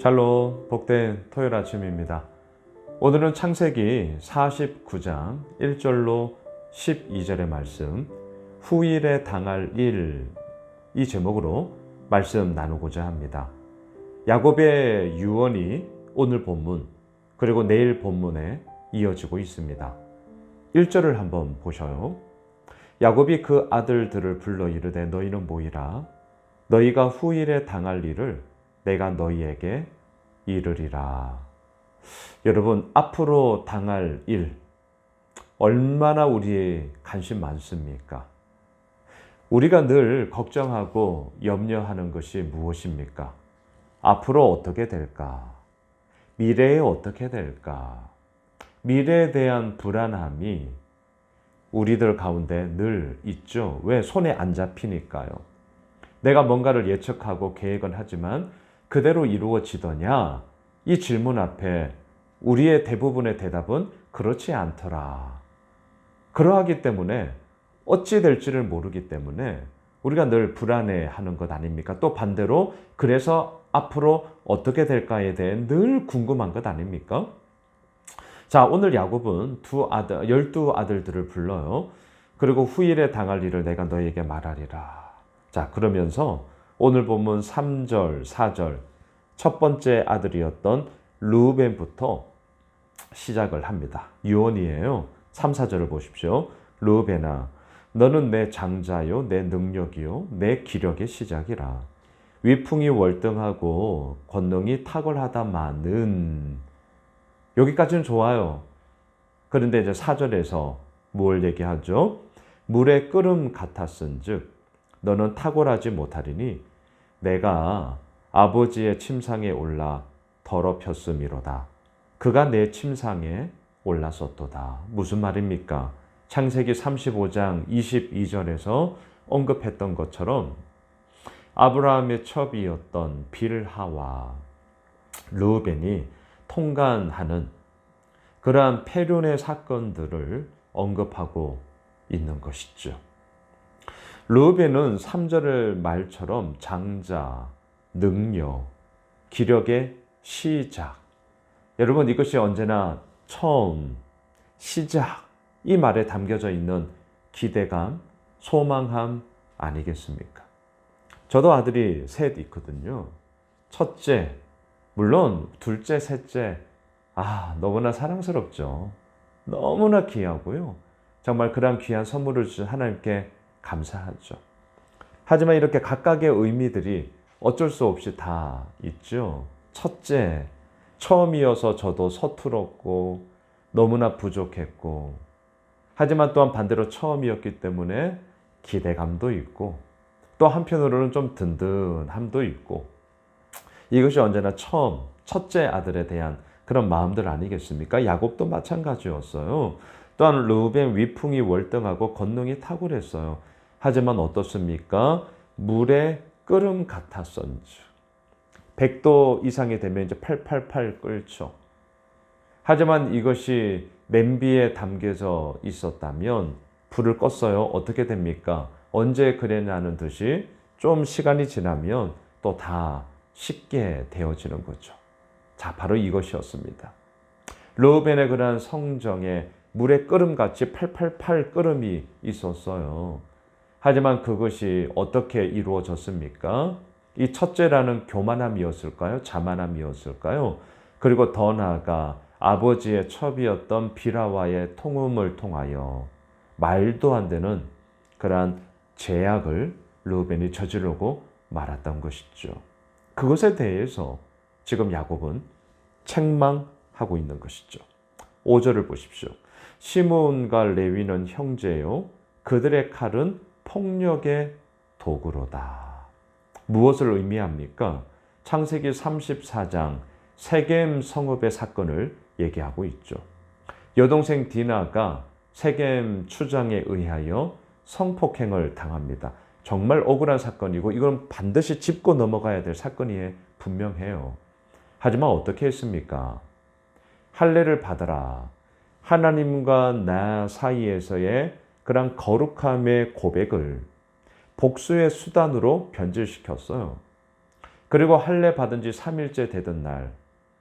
샬롬, 복된 토요일 아침입니다. 오늘은 창세기 49장 1절로 12절의 말씀, 후일에 당할 일, 이 제목으로 말씀 나누고자 합니다. 야곱의 유언이 오늘 본문, 그리고 내일 본문에 이어지고 있습니다. 1절을 한번 보셔요. 야곱이 그 아들들을 불러 이르되 너희는 모이라. 너희가 후일에 당할 일을 내가 너희에게 이르리라. 여러분, 앞으로 당할 일 얼마나 우리의 관심 많습니까? 우리가 늘 걱정하고 염려하는 것이 무엇입니까? 앞으로 어떻게 될까? 미래에 어떻게 될까? 미래에 대한 불안함이 우리들 가운데 늘 있죠. 왜? 손에 안 잡히니까요. 내가 뭔가를 예측하고 계획은 하지만 그대로 이루어지더냐? 이 질문 앞에 우리의 대부분의 대답은 그렇지 않더라. 그러하기 때문에 어찌 될지를 모르기 때문에 우리가 늘 불안해하는 것 아닙니까? 또 반대로 그래서 앞으로 어떻게 될까에 대해 늘 궁금한 것 아닙니까? 자, 오늘 야곱은 12아들들을 불러요. 그리고 후일에 당할 일을 내가 너에게 말하리라. 자, 그러면서 오늘 본문 3절, 4절 첫 번째 아들이었던 르우벤부터 시작을 합니다. 유언이에요. 3, 4절을 보십시오. 르우벤아, 너는 내 장자요, 내 능력이요, 내 기력의 시작이라. 위풍이 월등하고 권능이 탁월하다마는. 여기까지는 좋아요. 그런데 이제 4절에서 뭘 얘기하죠? 물의 끓음 같았은즉 너는 탁월하지 못하리니 내가 아버지의 침상에 올라 더럽혔음이로다. 그가 내 침상에 올랐었도다. 무슨 말입니까? 창세기 35장 22절에서 언급했던 것처럼 아브라함의 첩이었던 빌하와 르우벤이 통간하는 그러한 패륜의 사건들을 언급하고 있는 것이죠. 르우벤은 3절의 말처럼 장자, 능력, 기력의 시작. 여러분, 이것이 언제나 처음, 시작, 이 말에 담겨져 있는 기대감, 소망함 아니겠습니까? 저도 아들이 셋 있거든요. 첫째, 물론 둘째, 셋째, 너무나 사랑스럽죠. 너무나 귀하고요. 정말 그런 귀한 선물을 주신 하나님께 감사하죠. 하지만 이렇게 각각의 의미들이 어쩔 수 없이 다 있죠. 첫째, 처음이어서 저도 서툴었고 너무나 부족했고, 하지만 또한 반대로 처음이었기 때문에 기대감도 있고 또 한편으로는 좀 든든함도 있고, 이것이 언제나 처음, 첫째 아들에 대한 그런 마음들 아니겠습니까? 야곱도 마찬가지였어요. 또한 르우벤 위풍이 월등하고 권능이 탁월했어요. 하지만 어떻습니까? 물의 끓음 같았은즉 100도 이상이 되면 이제 팔팔팔 끓죠. 하지만 이것이 냄비에 담겨져 있었다면 불을 껐어요. 어떻게 됩니까? 언제 그랬냐는 듯이 좀 시간이 지나면 또 다 식게 되어지는 거죠. 자, 바로 이것이었습니다. 르우벤의 그러한 성정에 물의 끓음같이 팔팔팔 끓음이 있었어요. 하지만 그것이 어떻게 이루어졌습니까? 이 첫째라는 교만함이었을까요? 자만함이었을까요? 그리고 더 나아가 아버지의 첩이었던 빌하와의 통음을 통하여 말도 안 되는 그러한 죄악을 르우벤이 저지르고 말았던 것이죠. 그것에 대해서 지금 야곱은 책망하고 있는 것이죠. 5절을 보십시오. 시므온과 레위는 형제요, 그들의 칼은 폭력의 도구로다. 무엇을 의미합니까? 창세기 34장 세겜 성읍의 사건을 얘기하고 있죠. 여동생 디나가 세겜 추장에 의하여 성폭행을 당합니다. 정말 억울한 사건이고 이건 반드시 짚고 넘어가야 될 사건이 분명해요. 하지만 어떻게 했습니까? 할례를 받아라. 하나님과 나 사이에서의 그런 거룩함의 고백을 복수의 수단으로 변질시켰어요. 그리고 할례 받은 지 3일째 되던 날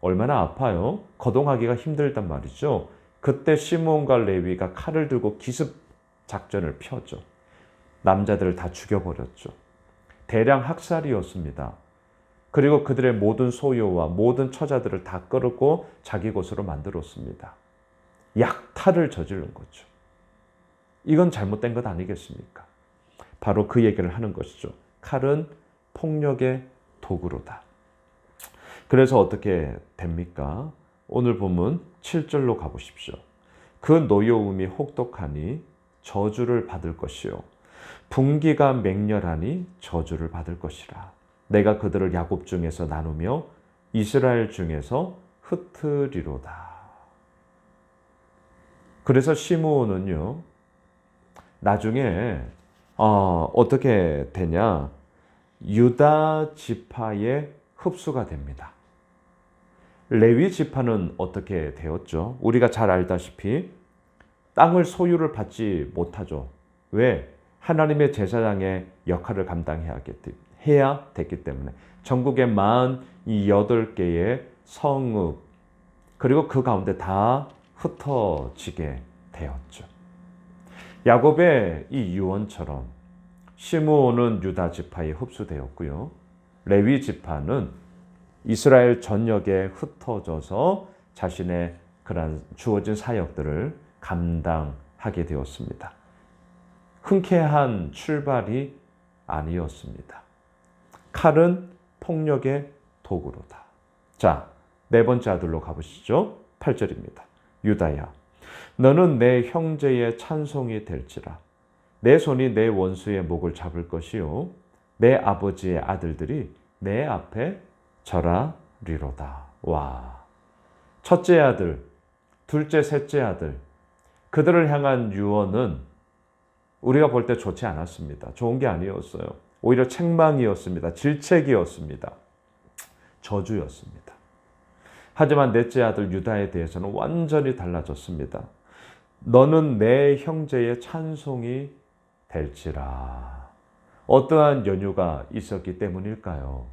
얼마나 아파요? 거동하기가 힘들단 말이죠. 그때 시므온과 레위가 칼을 들고 기습 작전을 펴죠. 남자들을 다 죽여버렸죠. 대량 학살이었습니다. 그리고 그들의 모든 소유와 모든 처자들을 다 끌고 자기 곳으로 만들었습니다. 약탈을 저지른 거죠. 이건 잘못된 것 아니겠습니까? 바로 그 얘기를 하는 것이죠. 칼은 폭력의 도구로다. 그래서 어떻게 됩니까? 오늘 본문 7절로 가보십시오. 그 노여움이 혹독하니 저주를 받을 것이요 분기가 맹렬하니 저주를 받을 것이라. 내가 그들을 야곱 중에서 나누며 이스라엘 중에서 흩으리로다. 그래서 시므온은요, 나중에 어떻게 되냐? 유다 지파의 흡수가 됩니다. 레위 지파는 어떻게 되었죠? 우리가 잘 알다시피 땅을 소유를 받지 못하죠. 왜? 하나님의 제사장의 역할을 감당해야 됐기 때문에. 전국에 48개의 성읍, 그리고 그 가운데 다 흩어지게 되었죠. 야곱의 이 유언처럼 시므온은 유다 지파에 흡수되었고요. 레위 지파는 이스라엘 전역에 흩어져서 자신의 그런 주어진 사역들을 감당하게 되었습니다. 흔쾌한 출발이 아니었습니다. 칼은 폭력의 도구로다. 자, 네 번째 아들로 가보시죠. 8절입니다. 유다야, 너는 내 형제의 찬송이 될지라. 내 손이 내 원수의 목을 잡을 것이요 내 아버지의 아들들이 내 앞에 절하리로다. 와, 첫째 아들, 둘째, 셋째 아들, 그들을 향한 유언은 우리가 볼 때 좋지 않았습니다. 좋은 게 아니었어요. 오히려 책망이었습니다. 질책이었습니다. 저주였습니다. 하지만 넷째 아들 유다에 대해서는 완전히 달라졌습니다. 너는 내 형제의 찬송이 될지라. 어떠한 연유가 있었기 때문일까요?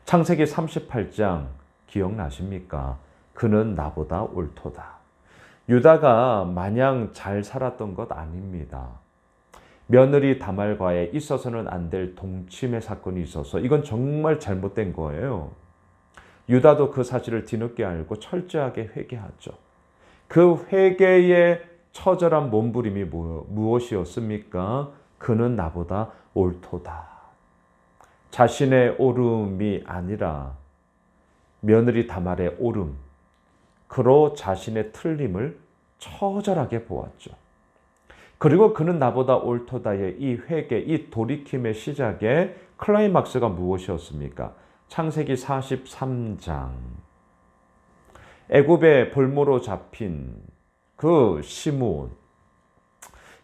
창세기 38장 기억나십니까? 그는 나보다 옳도다. 유다가 마냥 잘 살았던 것 아닙니다. 며느리 다말과에 있어서는 안 될 동침의 사건이 있어서 이건 정말 잘못된 거예요. 유다도 그 사실을 뒤늦게 알고 철저하게 회개하죠. 그 회개의 처절한 몸부림이 무엇이었습니까? 그는 나보다 옳도다. 자신의 옳음이 아니라 며느리 다말의 옳음, 그로 자신의 틀림을 처절하게 보았죠. 그리고 그는 나보다 옳도다의 이 회개, 이 돌이킴의 시작에 클라이막스가 무엇이었습니까? 창세기 43장. 애굽의 볼모로 잡힌 그 시므온,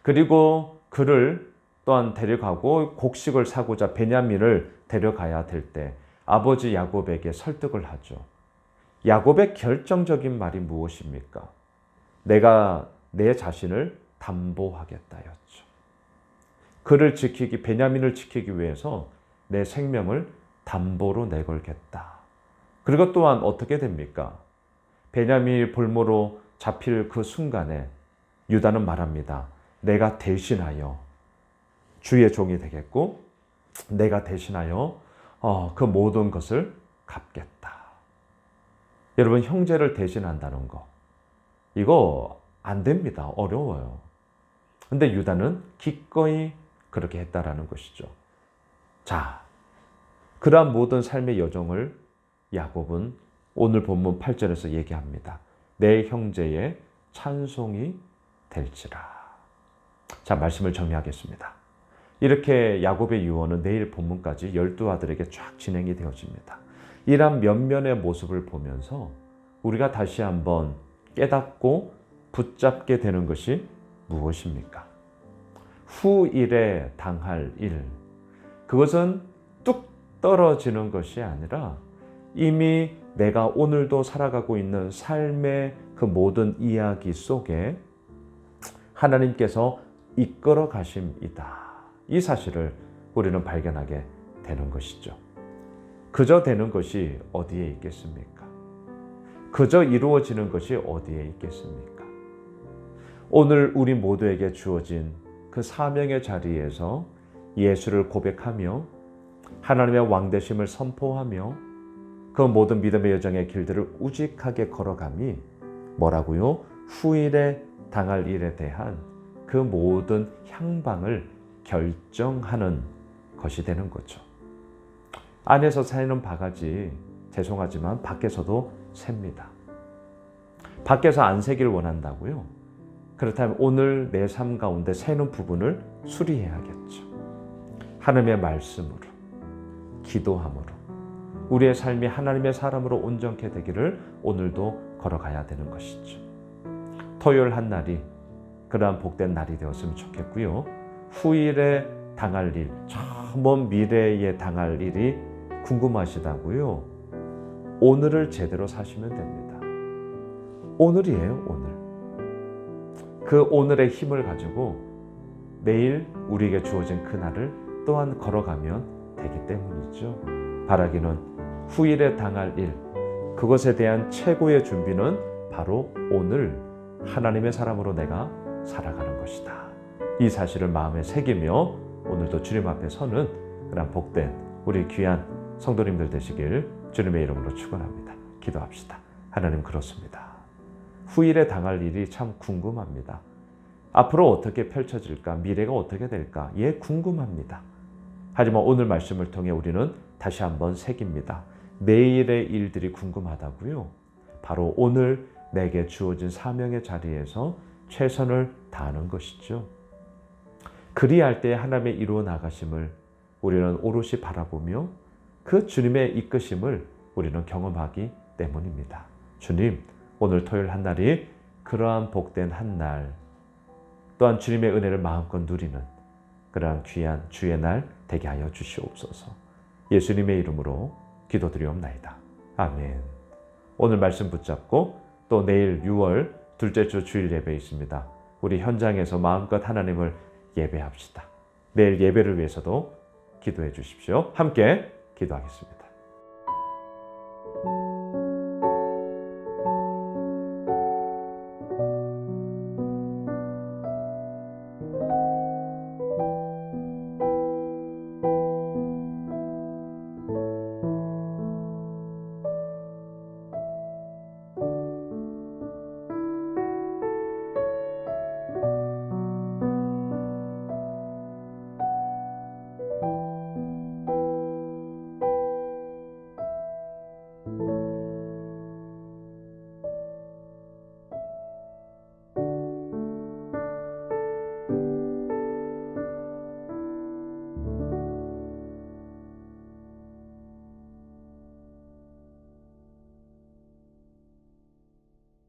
그리고 그를 또한 데려가고 곡식을 사고자 베냐민을 데려가야 될 때 아버지 야곱에게 설득을 하죠. 야곱의 결정적인 말이 무엇입니까? 내가 내 자신을 담보하겠다였죠. 그를 지키기, 베냐민을 지키기 위해서 내 생명을 담보로 내걸겠다. 그리고 또한 어떻게 됩니까? 베냐민이 볼모로 잡힐 그 순간에 유다는 말합니다. 내가 대신하여 주의 종이 되겠고 내가 대신하여 그 모든 것을 갚겠다. 여러분, 형제를 대신한다는 거, 이거 안 됩니다. 어려워요. 근데 유다는 기꺼이 그렇게 했다라는 것이죠. 자, 그러한 모든 삶의 여정을 야곱은 오늘 본문 8절에서 얘기합니다. 내 형제의 찬송이 될지라. 자, 말씀을 정리하겠습니다. 이렇게 야곱의 유언은 내일 본문까지 12아들에게 쫙 진행이 되어집니다. 이러한 면면의 모습을 보면서 우리가 다시 한번 깨닫고 붙잡게 되는 것이 무엇입니까? 후일에 당할 일, 그것은 뚝 떨어지는 것이 아니라 이미 내가 오늘도 살아가고 있는 삶의 그 모든 이야기 속에 하나님께서 이끌어 가심이다. 이 사실을 우리는 발견하게 되는 것이죠. 그저 되는 것이 어디에 있겠습니까? 그저 이루어지는 것이 어디에 있겠습니까? 오늘 우리 모두에게 주어진 그 사명의 자리에서 예수를 고백하며 하나님의 왕되심을 선포하며 그 모든 믿음의 여정의 길들을 우직하게 걸어감이 뭐라고요? 후일에 당할 일에 대한 그 모든 향방을 결정하는 것이 되는 거죠. 안에서 새는 바가지, 죄송하지만 밖에서도 셉니다. 밖에서 안 새길 원한다고요? 그렇다면 오늘 내 삶 가운데 새는 부분을 수리해야겠죠. 하나님의 말씀으로, 기도함으로, 우리의 삶이 하나님의 사람으로 온전케 되기를 오늘도 걸어가야 되는 것이죠. 토요일 한 날이 그러한 복된 날이 되었으면 좋겠고요. 후일에 당할 일, 저 먼 미래에 당할 일이 궁금하시다고요? 오늘을 제대로 사시면 됩니다. 오늘이에요, 오늘. 그 오늘의 힘을 가지고 내일 우리에게 주어진 그날을 또한 걸어가면 되기 때문이죠. 바라기는 후일에 당할 일, 그것에 대한 최고의 준비는 바로 오늘 하나님의 사람으로 내가 살아가는 것이다. 이 사실을 마음에 새기며 오늘도 주님 앞에 서는 그런 복된 우리 귀한 성도님들 되시길 주님의 이름으로 축원합니다. 기도합시다. 하나님, 그렇습니다. 후일에 당할 일이 참 궁금합니다. 앞으로 어떻게 펼쳐질까? 미래가 어떻게 될까? 예, 궁금합니다. 하지만 오늘 말씀을 통해 우리는 다시 한번 새깁니다. 내일의 일들이 궁금하다고요? 바로 오늘 내게 주어진 사명의 자리에서 최선을 다하는 것이죠. 그리할 때 하나님의 이루어 나가심을 우리는 오롯이 바라보며 그 주님의 이끄심을 우리는 경험하기 때문입니다. 주님, 오늘 토요일 한 날이 그러한 복된 한 날, 또한 주님의 은혜를 마음껏 누리는 그러한 귀한 주의 날 되게 하여 주시옵소서. 예수님의 이름으로 기도드리옵나이다. 아멘. 오늘 말씀 붙잡고 또 내일 6월 둘째 주 주일 예배 있습니다. 우리 현장에서 마음껏 하나님을 예배합시다. 내일 예배를 위해서도 기도해 주십시오. 함께 기도하겠습니다.